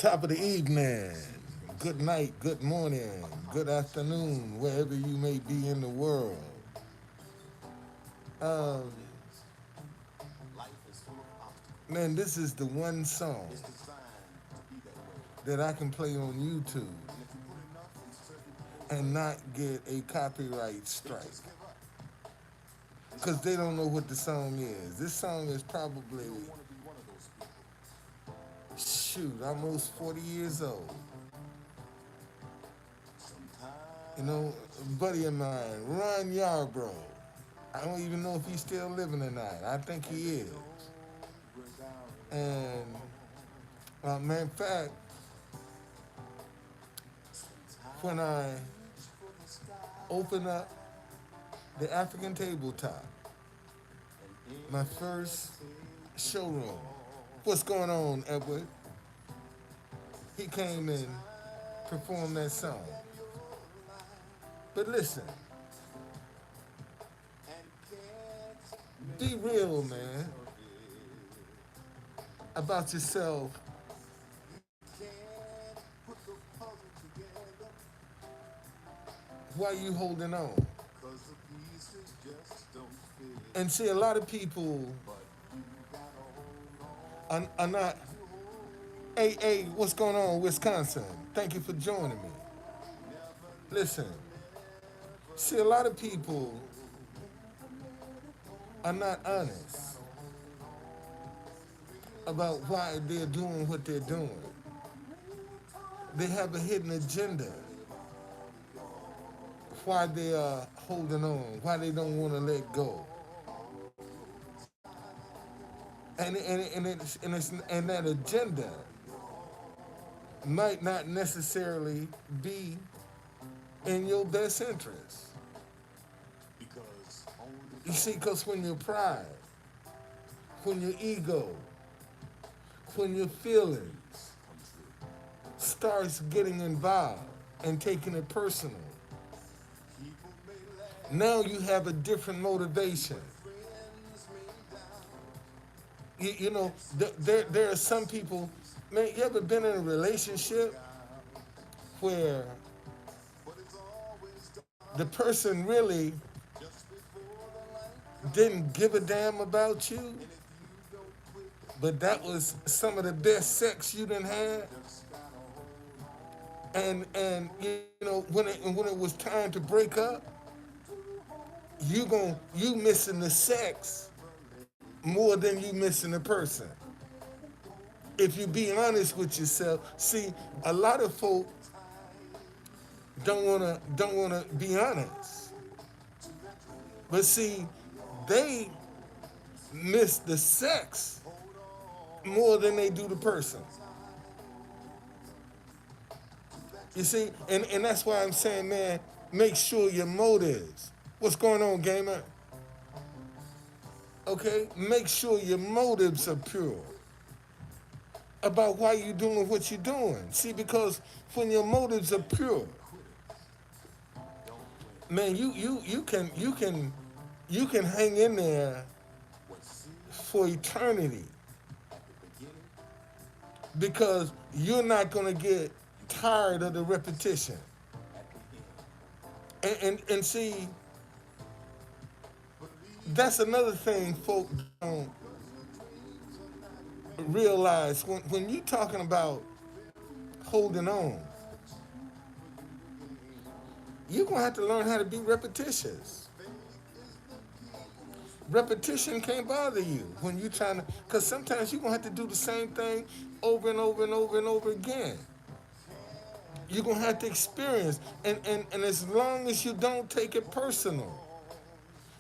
Top of the evening. Good night, good morning, good afternoon, wherever you may be in the world. Um, Man, this is the one song that I can play on YouTube and not get a copyright strike. Because they don't know what the song is. This song is probably, almost 40 years old. A buddy of mine, Ron Yarbrough. I don't even know if he's still living or not. I think he is. And, matter of fact, when I opened up the African tabletop, my first showroom, what's going on, Edward? He came and performed that song. But listen, be real, man, about yourself. Why you holding on? And see, a lot of people are not. Hey, what's going on, Wisconsin? Thank you for joining me. Listen, see, a lot of people are not honest about why they're doing what they're doing. They have a hidden agenda why they are holding on, why they don't want to let go. And that agenda might not necessarily be in your best interest. You see, because when your pride, when your ego, when your feelings starts getting involved and taking it personal, now you have a different motivation. There are some people, man, you ever been in a relationship where the person really didn't give a damn about you, but that was some of the best sex you done had? And when it was time to break up, you missing the sex more than you missing the person. If you be honest with yourself, see, a lot of folk don't wanna be honest. But see, they miss the sex more than they do the person. You see, and that's why I'm saying, man, make sure your motives. What's going on, gamer? Okay, make sure your motives are pure about why you're doing what you're doing. See, because when your motives are pure, man, you can hang in there for eternity because you're not gonna get tired of the repetition. And see, that's another thing folk don't realize when you're talking about holding on, you're gonna have to learn how to be repetitious. Repetition can't bother you when you're trying to, because sometimes you're gonna have to do the same thing over and over and over and over again. You're gonna have to experience, and as long as you don't take it personal.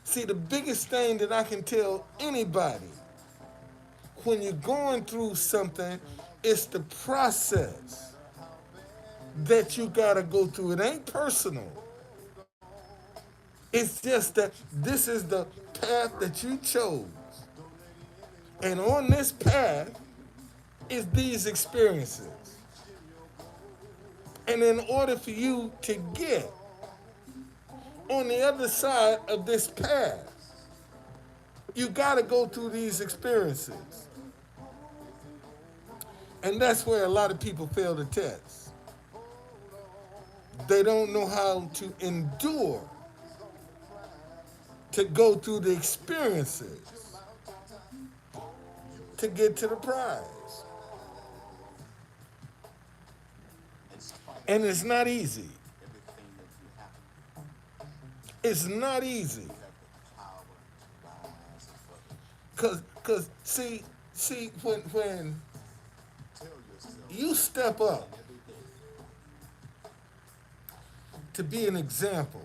See, the biggest thing that I can tell anybody when you're going through something, it's the process that you gotta go through. It ain't personal. It's just that this is the path that you chose. And on this path is these experiences. And in order for you to get on the other side of this path, you gotta go through these experiences. And that's where a lot of people fail the test. They don't know how to endure to go through the experiences to get to the prize. And it's not easy. It's not easy. Cause see when you step up to be an example,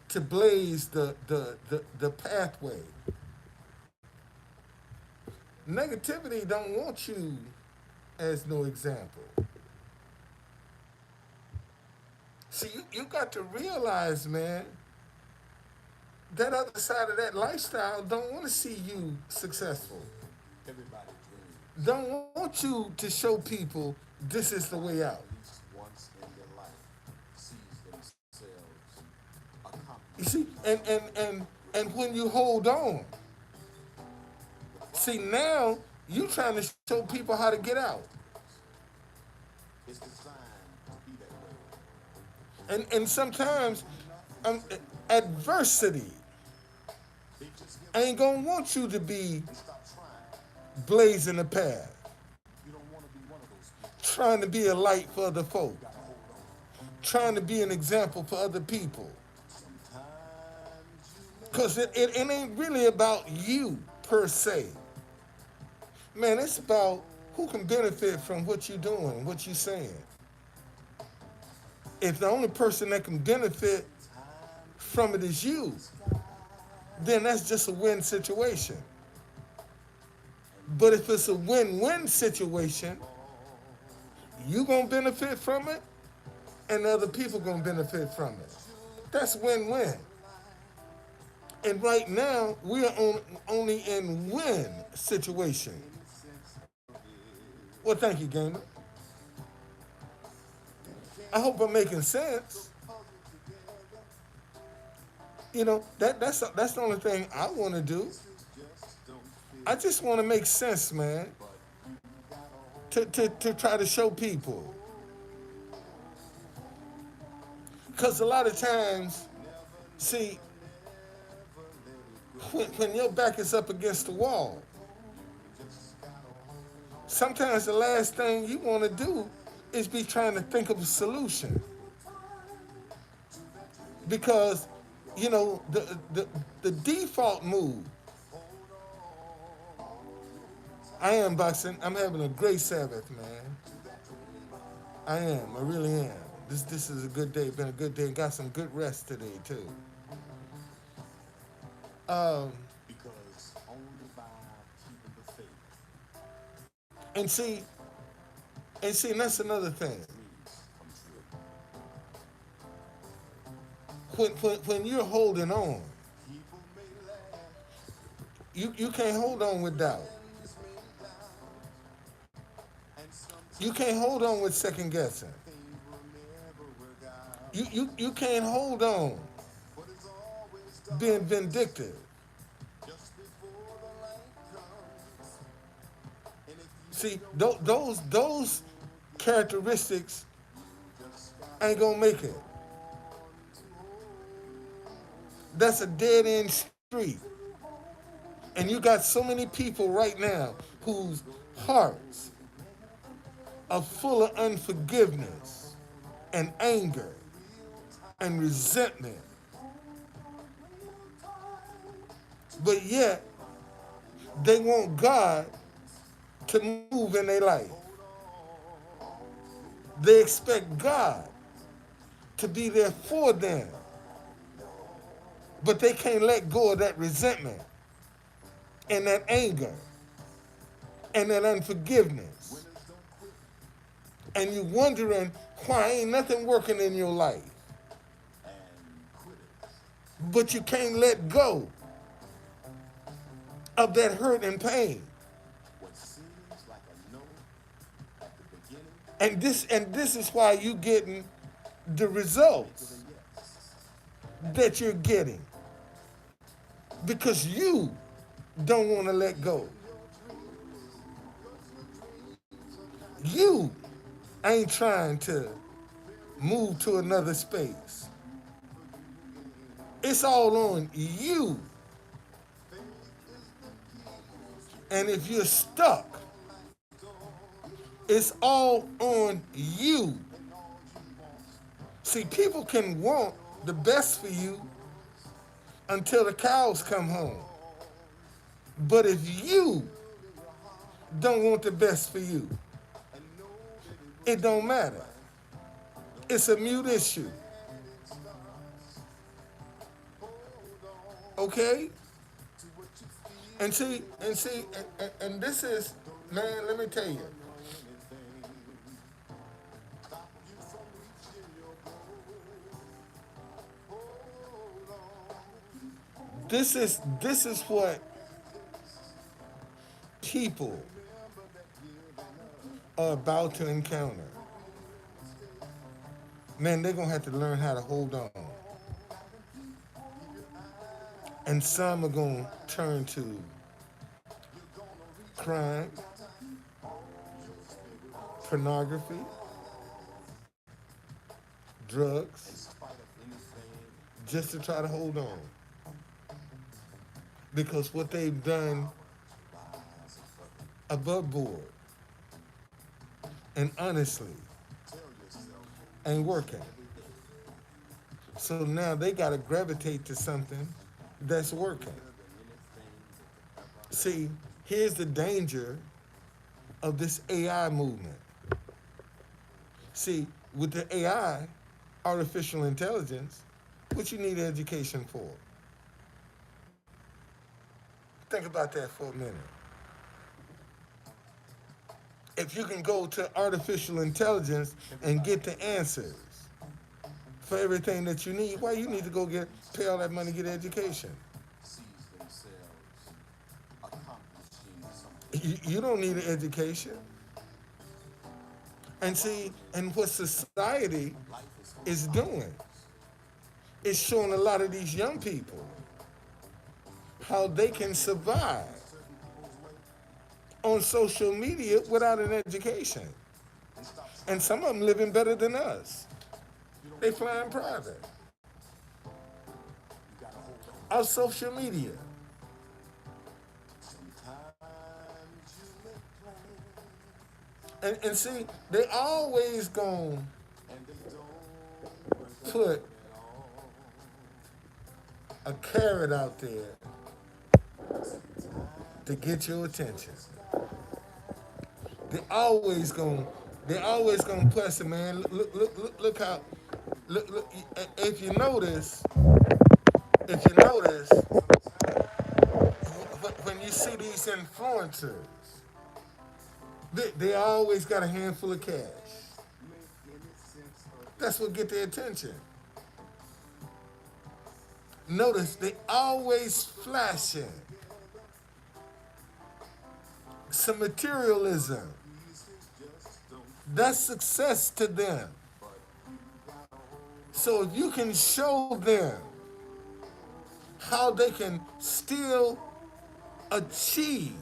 to blaze the pathway. Negativity don't want you as no example. See, you got to realize, man, that other side of that lifestyle don't want to see you successful. Don't want you to show people this is the way out. You see, and when you hold on, see now you trying to show people how to get out. And sometimes um, adversity ain't gonna want you to be blazing a path, trying to be a light for other folk, trying to be an example for other people. Because it ain't really about you per se. Man, it's about who can benefit from what you're doing, what you're saying. If the only person that can benefit from it is you, then that's just a win situation. But if it's a win-win situation, you gonna benefit from it, and other people gonna benefit from it. That's win-win. And right now, we are only in win situation. Well, thank you, gamer. I hope I'm making sense. You know, that's the only thing I want to do. I just want to make sense, man, to try to show people. Because a lot of times, see, when your back is up against the wall, sometimes the last thing you want to do is be trying to think of a solution. Because, you know, the default move, I am boxing. I'm having a great Sabbath, man. I am. I really am. This is a good day. Been a good day. Got some good rest today too. Um, and see, and that's another thing. When you're holding on, you can't hold on with doubt. You can't hold on with second guessing. You can't hold on being vindictive. See, those characteristics ain't gonna make it. That's a dead end street. And you got so many people right now whose hearts are full of unforgiveness and anger and resentment. But yet, they want God to move in their life. They expect God to be there for them. But they can't let go of that resentment and that anger and that unforgiveness. And you're wondering why ain't nothing working in your life. But you can't let go of that hurt and pain. And this is why you getting the results that you're getting. Because you don't want to let go. You ain't trying to move to another space. It's all on you. And if you're stuck, it's all on you. See, people can want the best for you until the cows come home. But if you don't want the best for you, it don't matter. It's a mute issue. Okay? And this is, man, let me tell you, this is what people are about to encounter. Man, they're gonna have to learn how to hold on. And some are gonna turn to crime, pornography, drugs, just to try to hold on. Because what they've done above board and honestly ain't working. So now they got to gravitate to something that's working. See, here's the danger of this AI movement. See, with the AI, artificial intelligence, what you need education for? Think about that for a minute. If you can go to artificial intelligence and get the answers for everything that you need, why you need to go pay all that money to get education? You don't need an education. And see, and what society is doing is showing a lot of these young people how they can survive on social media without an education. And some of them living better than us. They flying private. Our social media. And see, they always gonna put a carrot out there to get your attention. They always gonna they always gonna press it, man. Look how look. If you notice, when you see these influencers, they always got a handful of cash. That's what get their attention. Notice they always flashing some materialism. That's success to them. So if you can show them how they can still achieve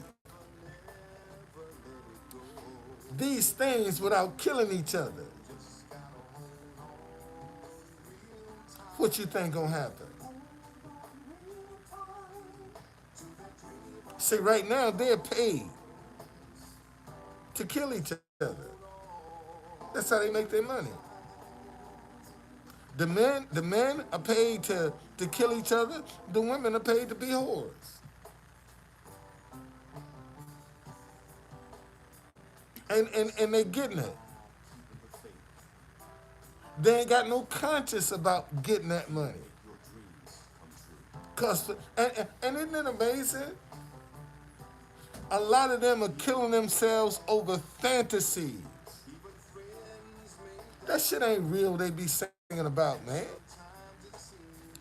these things without killing each other, what you think gonna happen? See, right now they're paid to kill each other. That's how they make their money. The men are paid to kill each other. The women are paid to be whores. And they getting it. They ain't got no conscience about getting that money. And isn't it amazing? A lot of them are killing themselves over fantasies. That shit ain't real they be singing about, man.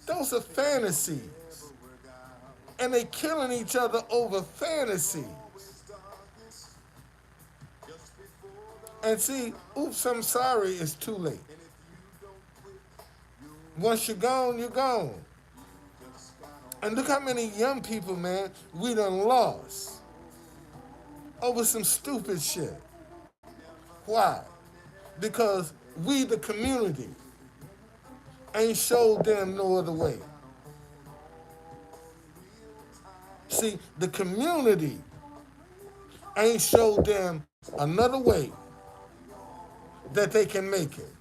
Those are fantasies. And they killing each other over fantasy. And see, oops, I'm sorry, it's too late. Once you're gone, you're gone. And look how many young people, man, we done lost over some stupid shit. Why? Because we, the community, ain't showed them no other way. See, the community ain't showed them another way that they can make it.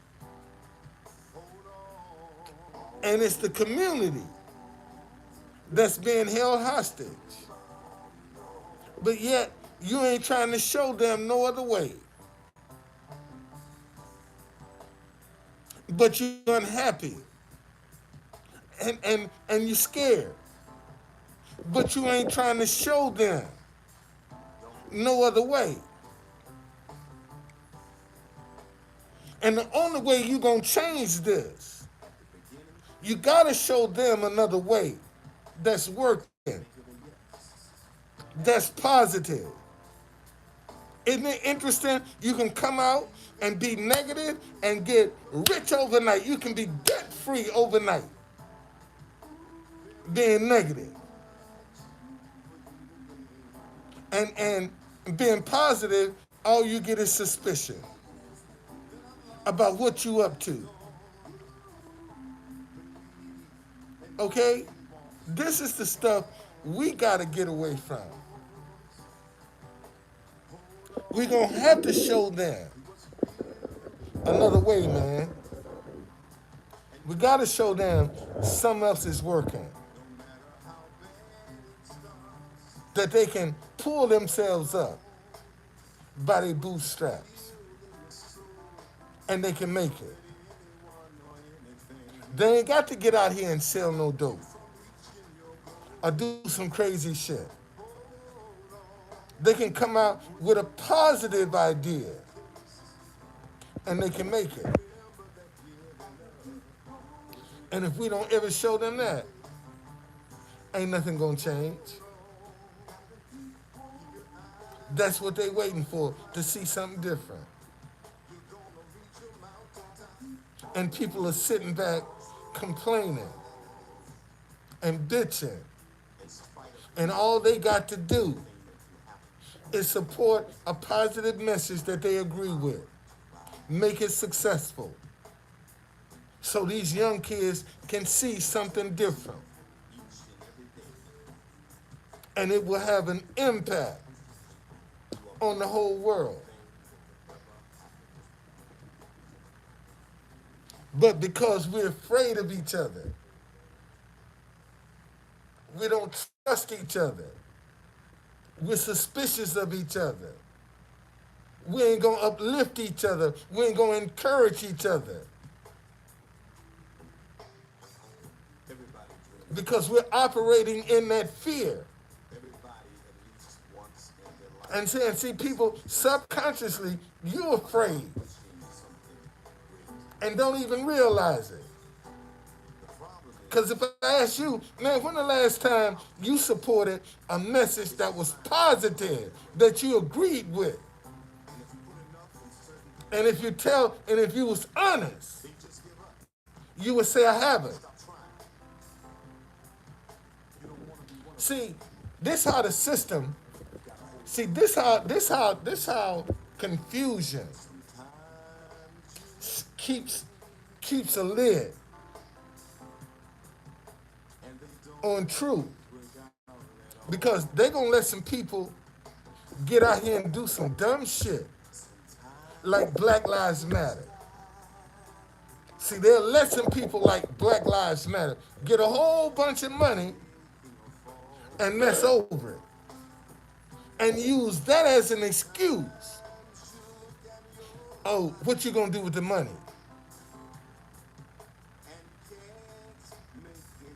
And it's the community that's being held hostage. But yet, you ain't trying to show them no other way. But you're unhappy and you're scared. But you ain't trying to show them no other way. And the only way you're going to change this, you got to show them another way that's working, that's positive. Isn't it interesting? You can come out and be negative and get rich overnight. You can be debt free overnight, being negative. And being positive, all you get is suspicion about what you up to. Okay? This is the stuff we got to get away from. We're going to have to show them another way, man. We got to show them something else is working. That they can pull themselves up by their bootstraps. And they can make it. They ain't got to get out here and sell no dope. Or do some crazy shit. They can come out with a positive idea. And they can make it. And if we don't ever show them that, ain't nothing gonna change. That's what they waiting for, to see something different. And people are sitting back complaining and bitching. And all they got to do is support a positive message that they agree with. Make it successful. So these young kids can see something different. And it will have an impact on the whole world. But because we're afraid of each other, we don't trust each other, we're suspicious of each other, we ain't gonna uplift each other, we ain't gonna encourage each other. Because we're operating in that fear. And see, people subconsciously, you're afraid and don't even realize it. Because if I ask you, man, when the last time you supported a message that was positive, that you agreed with? And if you was honest, you would say, I haven't. See, this how the system, this how confusion keeps a lid on truth. Because they're going to let some people get out here and do some dumb shit like Black Lives Matter. See, they'll let some people like Black Lives Matter get a whole bunch of money and mess over it. And use that as an excuse. Oh, what you going to do with the money?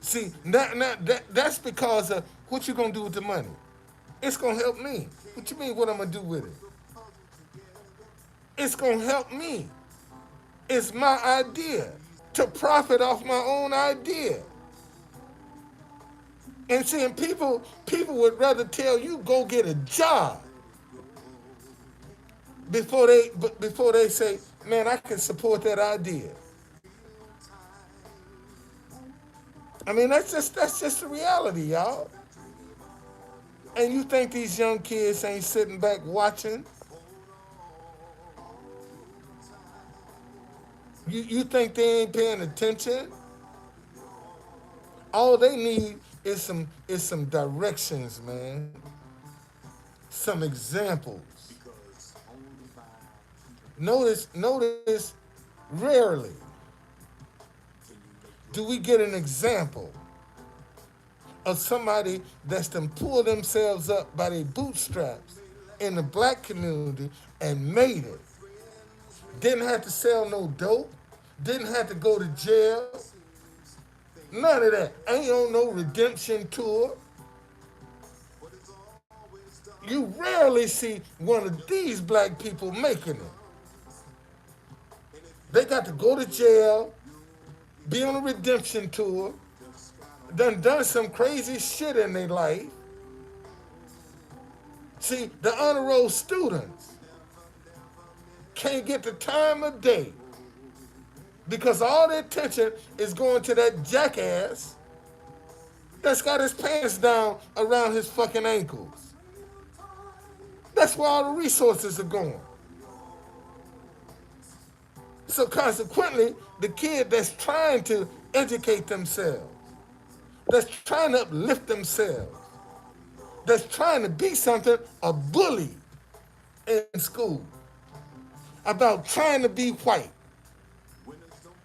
See, that's because of what you going to do with the money. It's going to help me. What you mean what I'm going to do with it? It's going to help me. It's my idea to profit off my own idea. And seeing people would rather tell you go get a job before they say, man, I can support that idea. I mean, that's just the reality, y'all. And you think these young kids ain't sitting back watching You think they ain't paying attention? All they need is some directions, man. Some examples. Notice rarely do we get an example of somebody that's done pulled themselves up by their bootstraps in the black community and made it. Didn't have to sell no dope, didn't have to go to jail, none of that. Ain't on no redemption tour. You rarely see one of these black people making it. They got to go to jail, be on a redemption tour, done some crazy shit in their life. See, the honor roll students can't get the time of day because all their attention is going to that jackass that's got his pants down around his fucking ankles. That's where all the resources are going. So consequently, the kid that's trying to educate themselves, that's trying to uplift themselves, that's trying to be something, a bully in school about trying to be white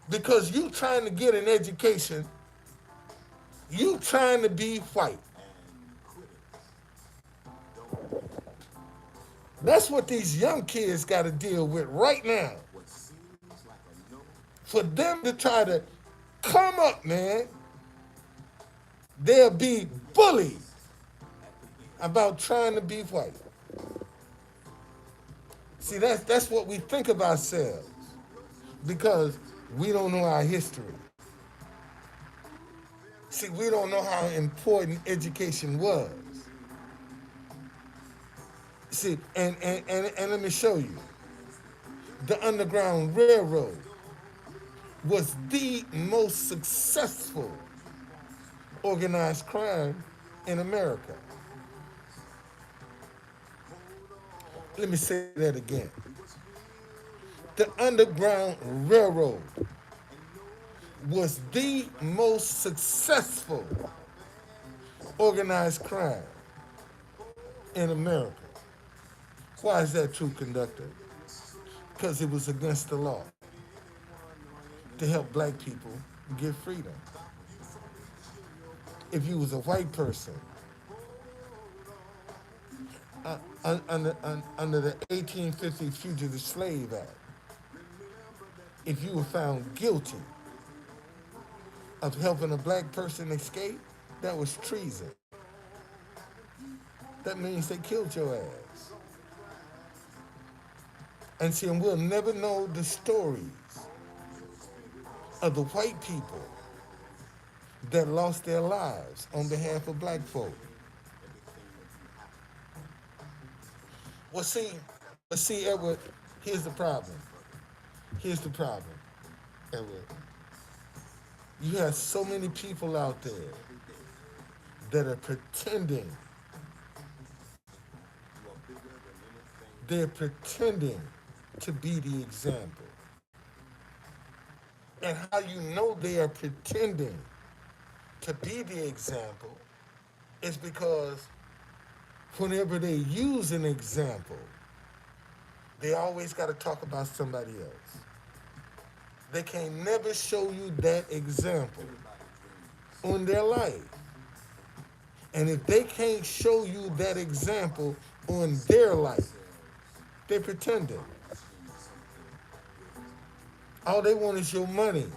because you trying to get an education, you trying to be white. That's what these young kids got to deal with right now. For them to try to come up, man, they'll be bullied about trying to be white. See, that's what we think of ourselves because we don't know our history. See, we don't know how important education was. See, and let me show you. The Underground Railroad was the most successful organized crime in America. Let me say that again. The Underground Railroad was the most successful organized crime in America. Why is that true, conductor? Because it was against the law to help black people get freedom. If you was a white person under the 1850 Fugitive Slave Act, if you were found guilty of helping a black person escape, that was treason. That means they killed your ass. And see, and we'll never know the stories of the white people that lost their lives on behalf of black folk. Well, see, Edward, here's the problem. Here's the problem, Edward. You have so many people out there that are pretending. They're pretending to be the example. And how you know they are pretending to be the example is because whenever they use an example, they always got to talk about somebody else. They can never show you that example on their life. And if they can't show you that example on their life, they're pretending. All they want is your money.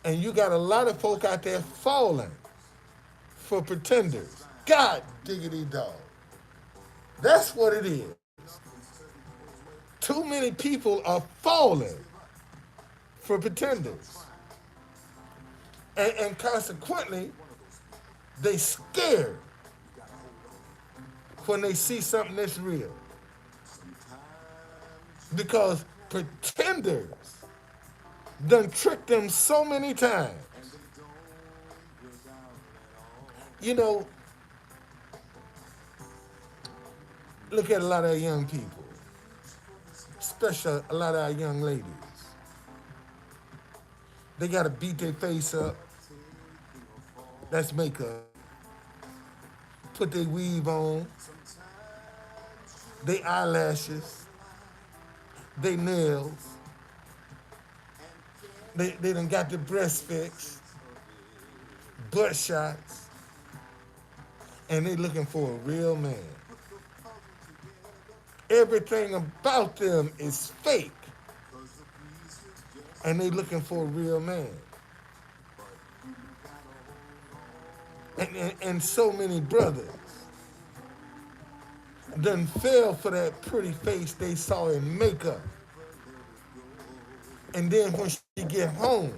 And you got a lot of folk out there falling for pretenders. God diggity dog. That's what it is. Too many people are falling for pretenders. And consequently, they scared when they see something that's real. Because pretenders done tricked them so many times. You know, look at a lot of our young people, especially a lot of our young ladies. They gotta beat their face up. That's makeup. Put their weave on, they eyelashes, they nails. They done got the breast fixed, butt shots, and they looking for a real man. Everything about them is fake, and they looking for a real man. And so many brothers done fell for that pretty face they saw in makeup. And then when she get home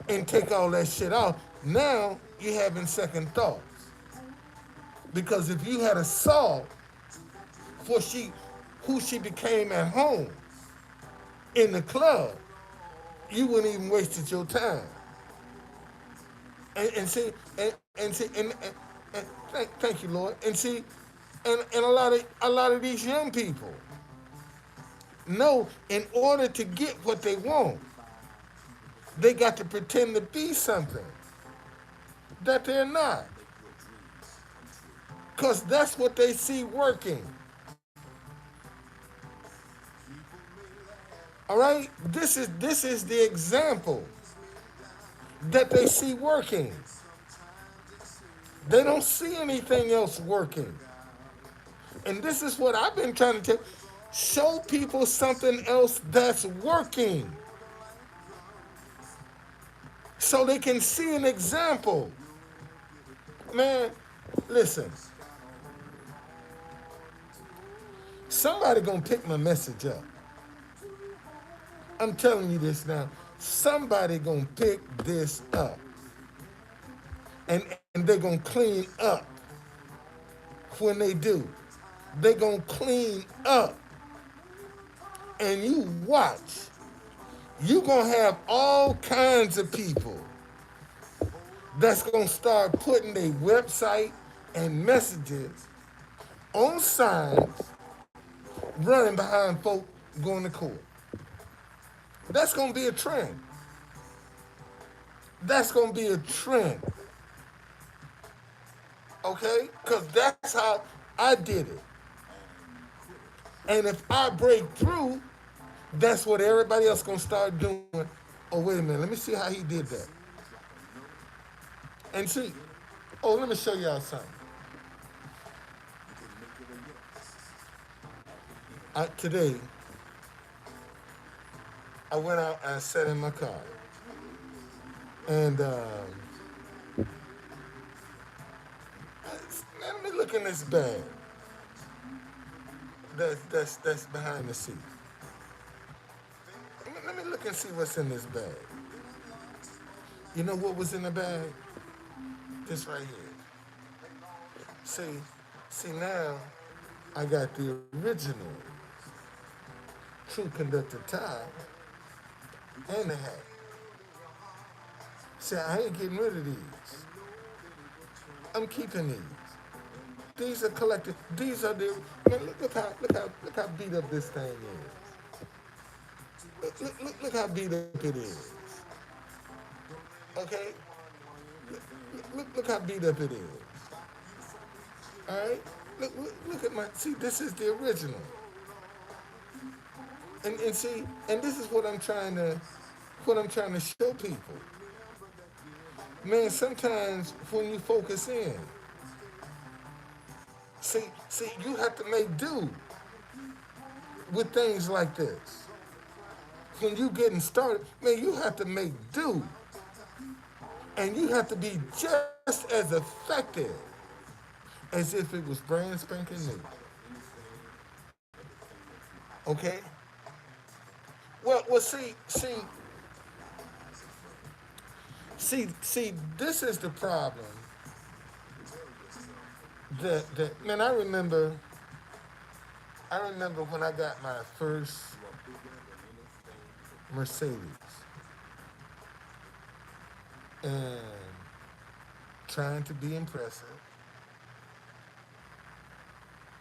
and take all that shit off, now you having second thoughts. Because if you had a saw for who she became at home in the club, you wouldn't even wasted your time. And see, and see, and thank you, Lord. And see, and a lot of these young people know in order to get what they want, they got to pretend to be something that they're not. Cause that's what they see working. All right? This is the example that they see working. They don't see anything else working. And this is what I've been trying to tell. Show people something else that's working. So they can see an example. Man, listen. Somebody gonna pick my message up. I'm telling you this now. Somebody gonna pick this up. And they're gonna clean up when they do. They're gonna clean up. And you watch. You gonna have all kinds of people that's gonna start putting their website and messages on signs, running behind folk going to court. That's gonna be a trend. That's gonna be a trend. Okay? Because that's how I did it. And if I break through, that's what everybody else gonna start doing. Oh, wait a minute, let me see how he did that. And see, oh, let me show y'all something. Today, I went out and sat in my car. And let me look in this bag that's behind the seat. Let me look and see what's in this bag. You know what was in the bag? This right here. See now, I got the original Truthconductor tie and the hat. See, I ain't getting rid of these. I'm keeping these. These are collected. These are the. Man, look how beat up this thing is. Look how beat up it is. Okay. Look how beat up it is. All right. Look at my. See, this is the original. And see, and this is what I'm trying to show people. Man, sometimes when you focus in, see, you have to make do with things like this. When you getting started, man, you have to make do. And you have to be just as effective as if it was brand spanking new. Okay? Well, see, this is the problem. That man, I remember when I got my first Mercedes, and trying to be impressive,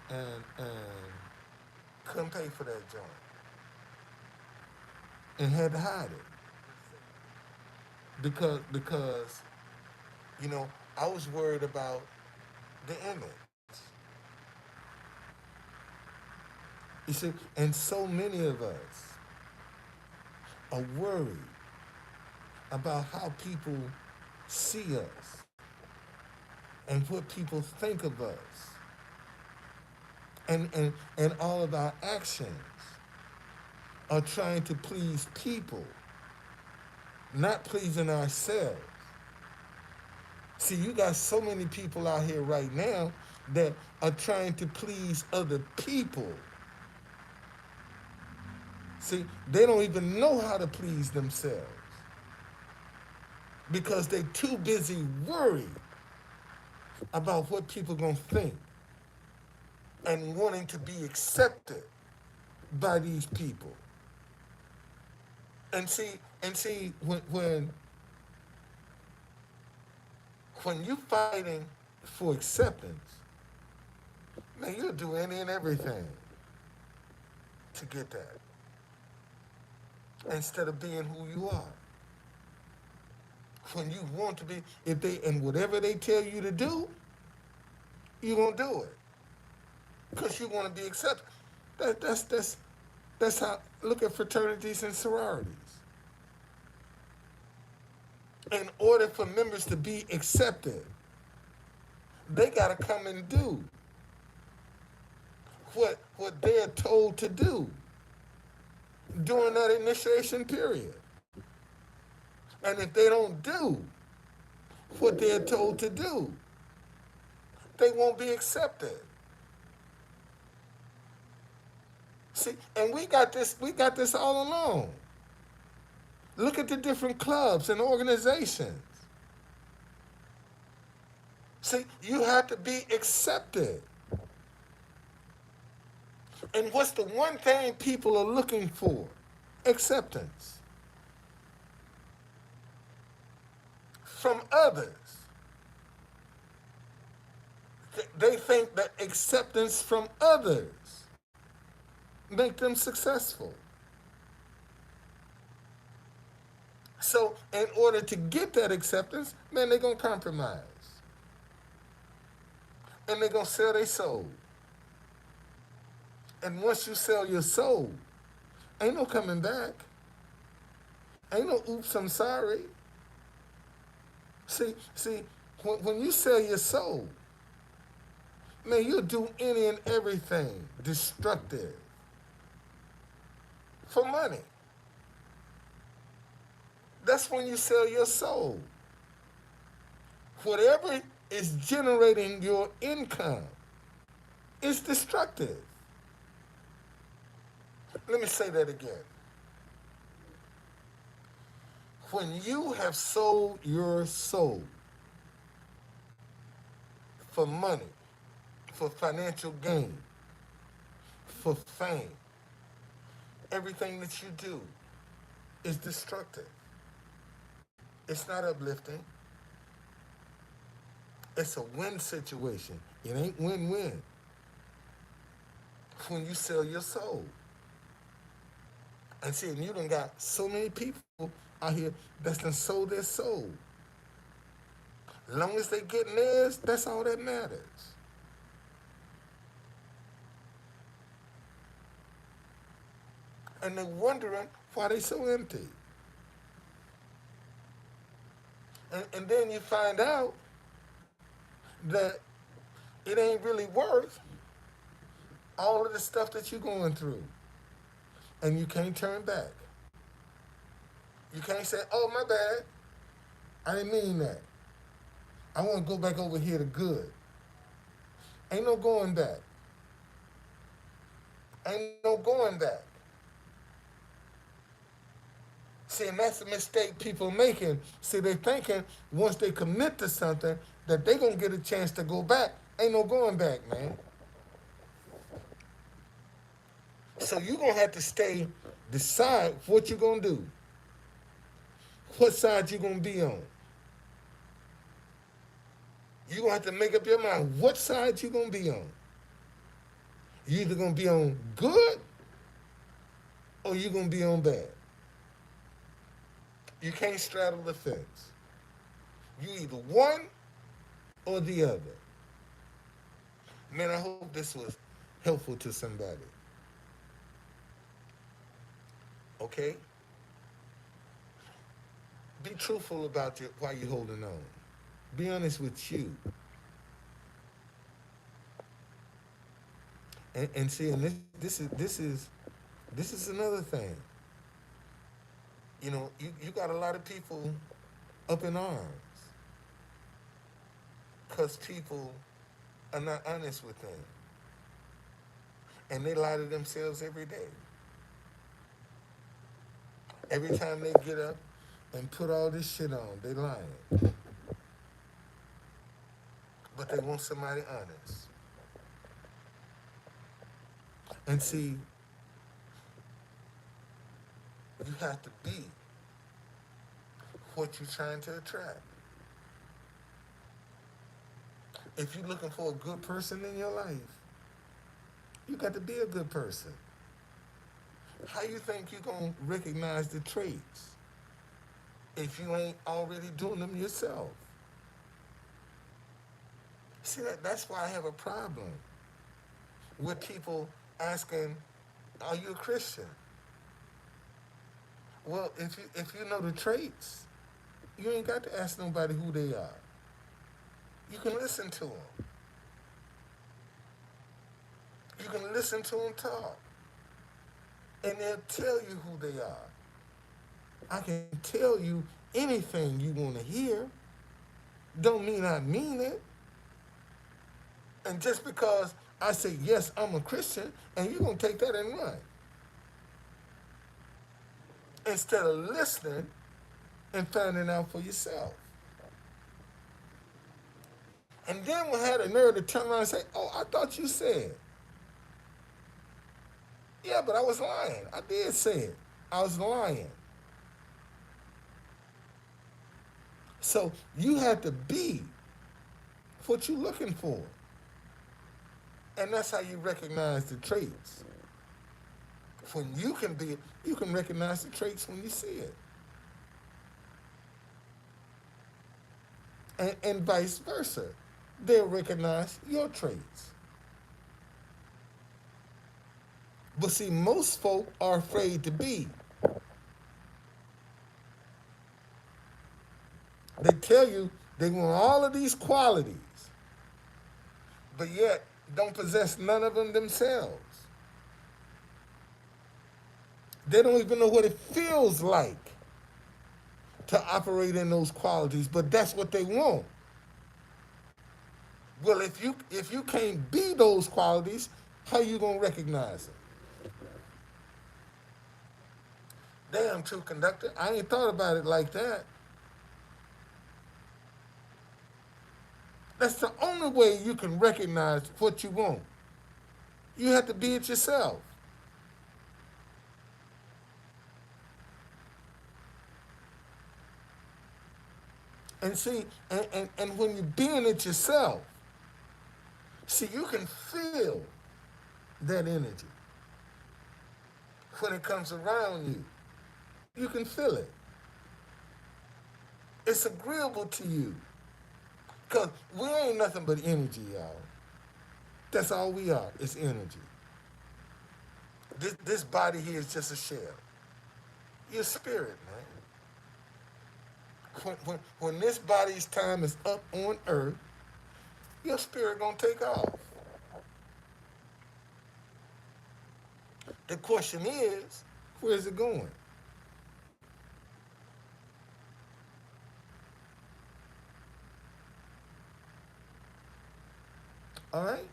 and couldn't pay for that joint, and had to hide it. because you know I was worried about the image. You see, and so many of us are worried about how people see us and what people think of us, and all of our actions are trying to please people, not pleasing ourselves. See, you got so many people out here right now that are trying to please other people. See, they don't even know how to please themselves because they're too busy worried about what people gonna think and wanting to be accepted by these people. And see, when you fighting for acceptance, man, you'll do any and everything to get that instead of being who you are. When you want to be, if they and whatever they tell you to do, you're gonna do it because you want to be accepted. That's how. Look at fraternities and sororities. In order for members to be accepted, they gotta come and do what they're told to do during that initiation period. And if they don't do what they're told to do, they won't be accepted. See, and we got this all along. Look at the different clubs and organizations. See, you have to be accepted. And what's the one thing people are looking for? Acceptance from others. They think that acceptance from others make them successful. So in order to get that acceptance, man, they're gonna compromise. And they're gonna sell their soul. And once you sell your soul, ain't no coming back. Ain't no oops, I'm sorry. See, when you sell your soul, man, you'll do any and everything destructive for money. That's when you sell your soul. Whatever is generating your income is destructive. Let me say that again. When you have sold your soul for money, for financial gain, for fame, everything that you do is destructive. It's not uplifting. It's a win situation. It ain't win-win when you sell your soul. And see, and you done got so many people out here that's done sold their soul. As long as they getting theirs, that's all that matters. And they're wondering why they so empty. And then you find out that it ain't really worth all of the stuff that you're going through. And you can't turn back. You can't say, oh, my bad. I didn't mean that. I want to go back over here to good. Ain't no going back. Ain't no going back. See, and that's the mistake people making. See, they thinking once they commit to something that they going to get a chance to go back. Ain't no going back, man. So you're going to have to decide what you're going to do. What side you're going to be on. You're going to have to make up your mind what side you're going to be on. You're either going to be on good or you're going to be on bad. You can't straddle the fence. You either one or the other. Man, I hope this was helpful to somebody. Okay? Be truthful about why you're holding on. Be honest with you. And see, and this is another thing. You got a lot of people up in arms because people are not honest with them, and they lie to themselves every day. Every time they get up and put all this shit on, they lying, but they want somebody honest. And see, you have to be what you're trying to attract. If you're looking for a good person in your life, you got to be a good person. How you think you're gonna recognize the traits if you ain't already doing them yourself? See, that's why I have a problem with people asking, "Are you a Christian?" Well, if you know the traits, you ain't got to ask nobody who they are. You can listen to them. You can listen to them talk, and they'll tell you who they are. I can tell you anything you want to hear. Don't mean I mean it. And just because I say, yes, I'm a Christian, and you're going to take that and run. Instead of listening and finding out for yourself. And then we had a nerve to turn around and say, oh, I thought you said. Yeah, but I was lying. I did say it. I was lying. So you have to be what you're looking for. And that's how you recognize the traits. When you can be, you can recognize the traits when you see it. And vice versa. They'll recognize your traits. But see, most folk are afraid to be. They tell you they want all of these qualities, but yet don't possess none of them themselves. They don't even know what it feels like to operate in those qualities, but that's what they want. Well, if you can't be those qualities, how you gonna recognize them? Damn, true conductor, I ain't thought about it like that. That's the only way you can recognize what you want. You have to be it yourself. And see, and when you're being it yourself, see, you can feel that energy when it comes around you. You can feel it. It's agreeable to you. Because we ain't nothing but energy, y'all. That's all we are. It's energy. This body here is just a shell. You're spirit, man. When this body's time is up on earth, your spirit gonna take off. The question is, where's it going? All right?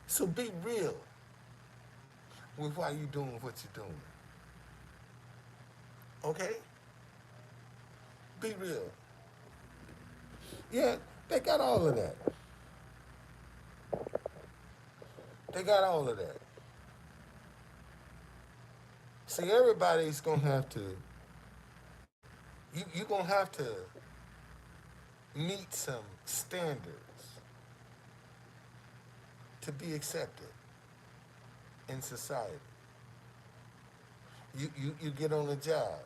So be real with why you doing what you're doing. Okay? Be real. Yeah, they got all of that. They got all of that. See, everybody's gonna have to. You're gonna have to meet some standards to be accepted in society. You get on a job. You get on a job.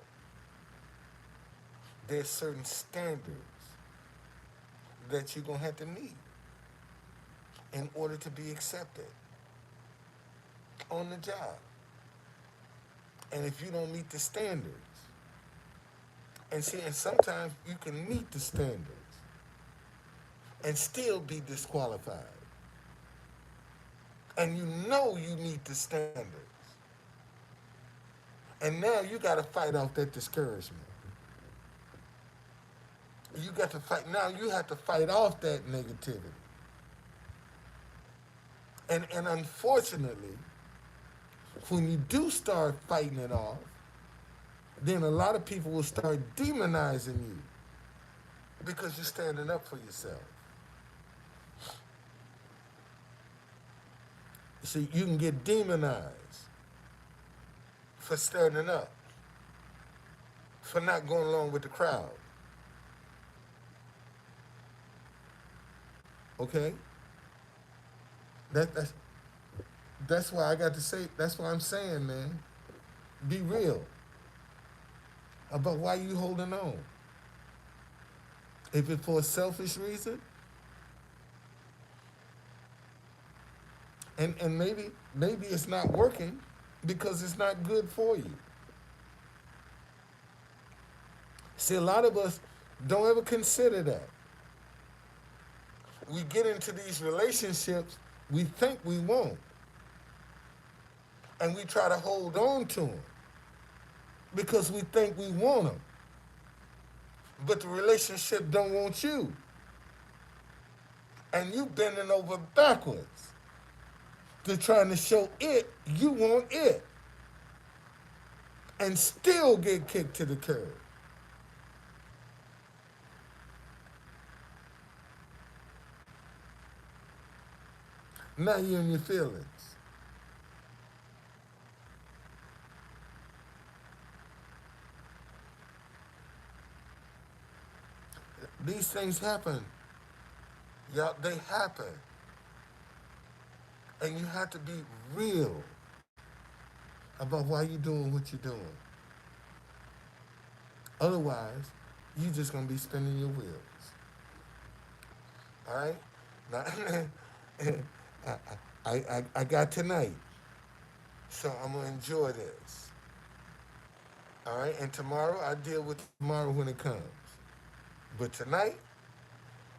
there's certain standards that you're gonna have to meet in order to be accepted on the job. And if you don't meet the standards, and see, and sometimes you can meet the standards and still be disqualified. And you know you meet the standards. And now you got to fight off that discouragement. You got to fight. Now you have to fight off that negativity. And unfortunately, when you do start fighting it off, then a lot of people will start demonizing you because you're standing up for yourself. See, you can get demonized for standing up, for not going along with the crowd. Okay? That, that's that's why I got to say. That's why I'm saying, man. Be real about why you holding on. If it's for a selfish reason, and maybe it's not working because it's not good for you. See, a lot of us don't ever consider that. We get into these relationships we think we want, and we try to hold on to them because we think we want them. But the relationship don't want you, and you bending over backwards to trying to show it you want it, and still get kicked to the curb. Now you're in your feelings. These things happen. Y'all, they happen. And you have to be real about why you're doing what you're doing. Otherwise, you're just gonna be spinning your wheels. All right? Now, I got tonight, so I'm gonna enjoy this. All right? And tomorrow, I deal with tomorrow when it comes. But tonight,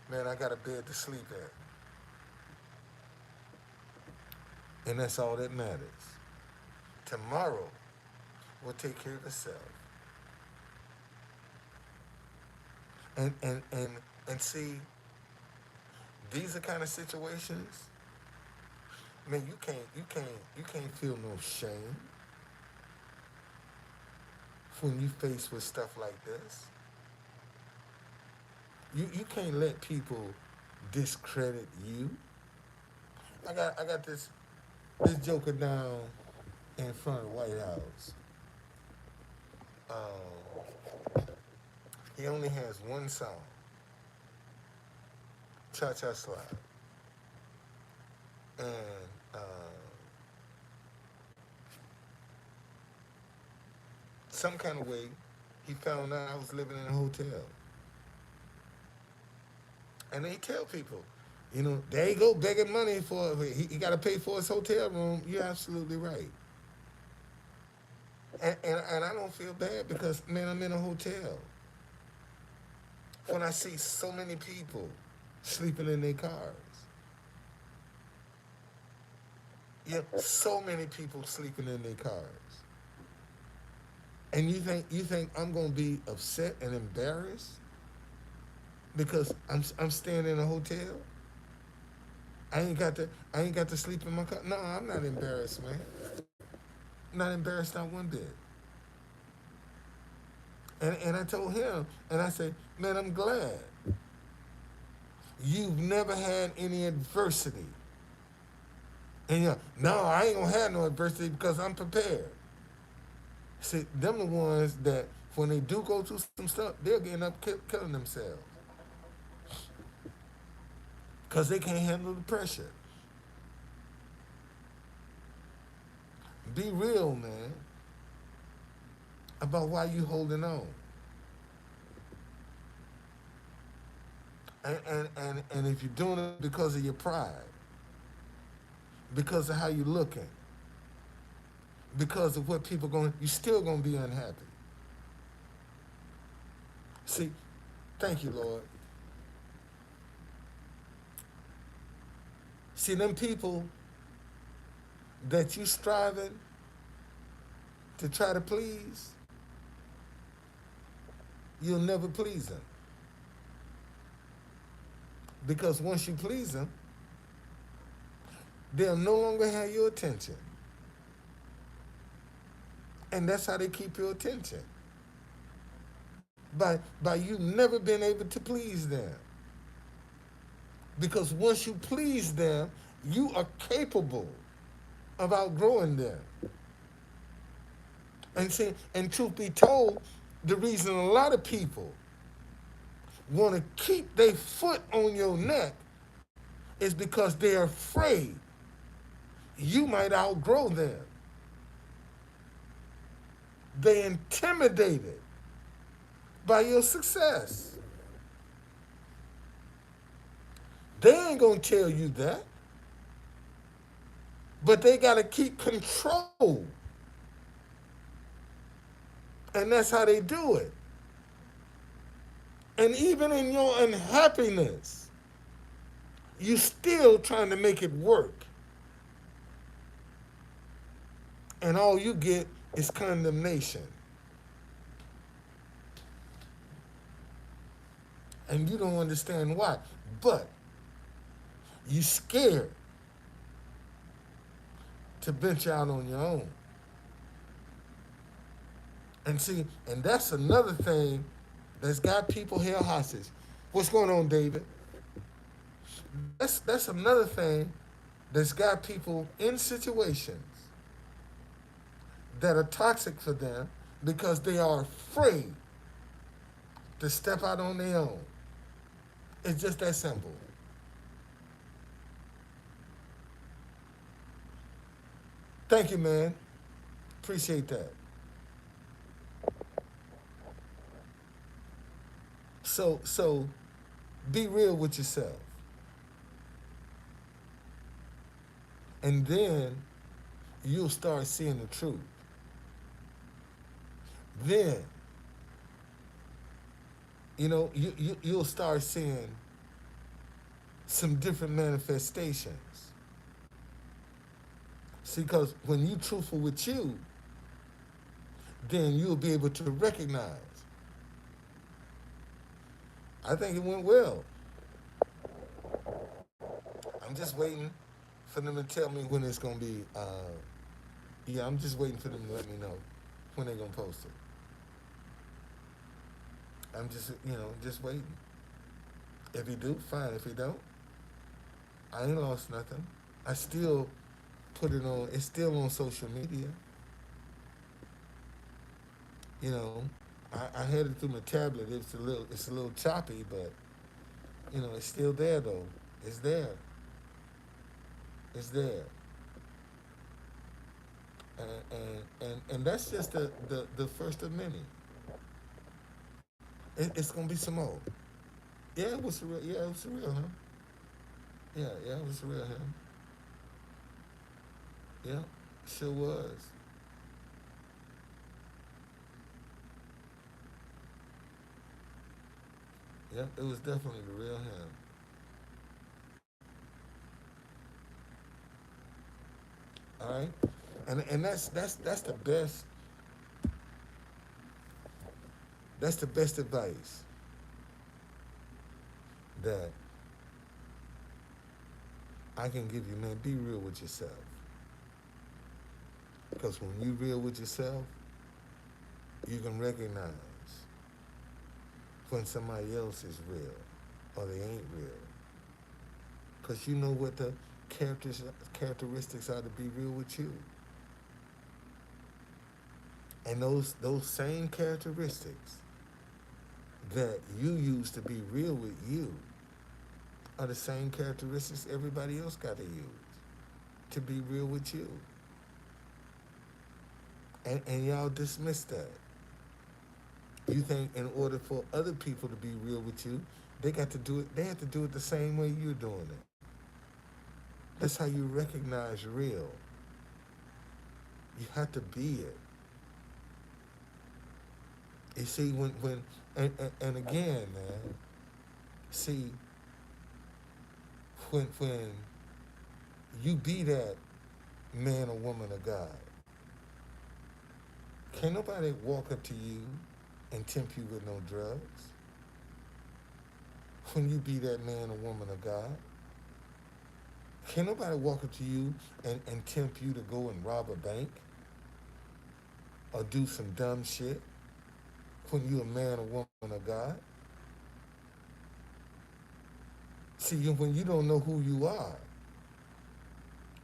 man, I got a bed to sleep in, and that's all that matters. Tomorrow will take care of itself. And and and and see, these are kind of situations, man, you can't feel no shame when you faced with stuff like this. You can't let people discredit you. I got this joker down in front of the White House. He only has one song, Cha Cha Slide. And some kind of way, he found out I was living in a hotel. And they tell people, there you go begging money he got to pay for his hotel room. You're absolutely right. And I don't feel bad because, man, I'm in a hotel. When I see so many people sleeping in their cars. Yeah, so many people sleeping in their cars. And you think I'm gonna be upset and embarrassed because I'm staying in a hotel? I ain't got to sleep in my car. No, I'm not embarrassed, man. Not embarrassed not one bit. And I told him, and I said, man, I'm glad you've never had any adversity. And no, I ain't gonna have no adversity because I'm prepared. See, them the ones that when they do go through some stuff, they'll end up killing themselves because they can't handle the pressure. Be real, man, about why you holding on. And if you're doing it because of your pride, because of how you're looking, because of what people going, you're still gonna be unhappy. See, thank you, Lord. See, them people that you striving to try to please, you'll never please them. Because once you please them, they'll no longer have your attention. And that's how they keep your attention. By you never being able to please them. Because once you please them, you are capable of outgrowing them. And see, and truth be told, the reason a lot of people want to keep their foot on your neck is because they're afraid you might outgrow them. They're intimidated by your success. They ain't gonna tell you that, but they gotta keep control. And that's how they do it. And even in your unhappiness, you still trying to make it work. And all you get is condemnation. And you don't understand why. But you scared to venture out on your own. And see, and that's another thing that's got people held hostage. What's going on, David? That's another thing that's got people in situations that are toxic for them because they are afraid to step out on their own. It's just that simple. Thank you, man. Appreciate that. So be real with yourself. And then you'll start seeing the truth. Then, you'll start seeing some different manifestations. See, because when you're truthful with you, then you'll be able to recognize. I think it went well. I'm just waiting for them to tell me when it's going to be. Yeah, I'm just waiting for them to let me know when they're going to post it. I'm just waiting. If he do, fine. If he don't, I ain't lost nothing. I still put it on. It's still on social media. You know, I had it through my tablet. It's a little choppy, but it's still there though. It's there. It's there. And that's just the first of many. It's gonna be some more. Yeah, it was surreal. Yeah, it was surreal, huh? Yeah, it was surreal, huh? Yeah, sure was. Yeah, it was definitely the real him. All right, and that's the best. That's the best advice that I can give you, man. Be real with yourself, because when you real with yourself, you can recognize when somebody else is real or they ain't real, because you know what the characteristics are to be real with you. And those same characteristics that you use to be real with you are the same characteristics everybody else got to use to be real with you. And y'all dismiss that. You think in order for other people to be real with you, they got to do it. They have to do it the same way you're doing it. That's how you recognize real. You have to be it. You see, when and again, man. See, when you be that man or woman of God, can't nobody walk up to you and tempt you with no drugs. When you be that man or woman of God, can't nobody walk up to you and tempt you to go and rob a bank or do some dumb shit when you a man or woman of God. See, when you don't know who you are,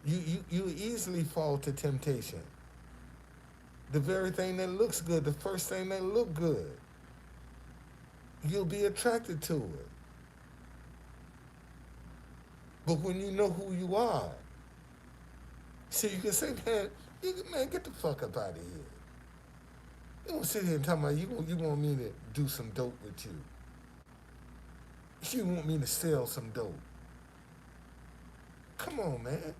you easily fall to temptation. The very thing that looks good, the first thing that look good, you'll be attracted to it. But when you know who you are, see, you can say, man, get the fuck up out of here. You don't sit here and talk about you want me to do some dope with you. You want me to sell some dope. Come on, man.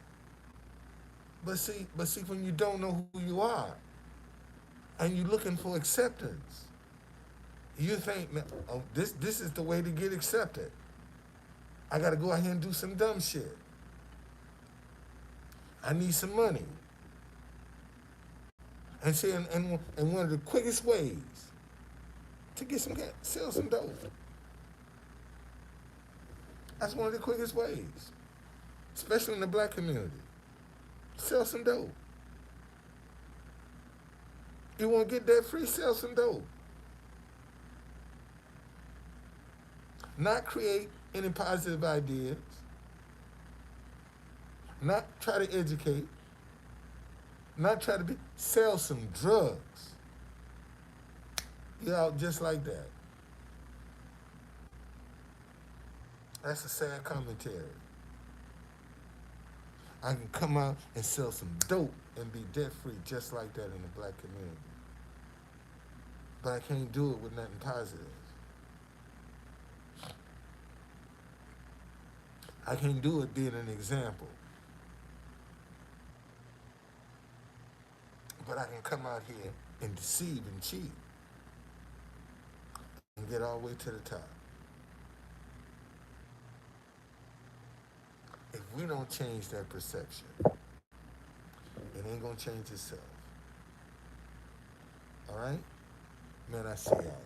But see, when you don't know who you are and you're looking for acceptance, you think, man, oh, this is the way to get accepted. I got to go out here and do some dumb shit. I need some money. And see, and one of the quickest ways to get some gas, sell some dope. That's one of the quickest ways, especially in the black community. Sell some dope. You want to get that free? Sell some dope. Not create any positive ideas. Not try to educate. Not try to be. Sell some drugs. You're out just like that. That's a sad commentary. I can come out and sell some dope and be debt free just like that in the black community. But I can't do it with nothing positive. I can't do it being an example. But I can come out here and deceive and cheat and get all the way to the top. If we don't change that perception, it ain't gonna change itself. All right? Man, I see y'all.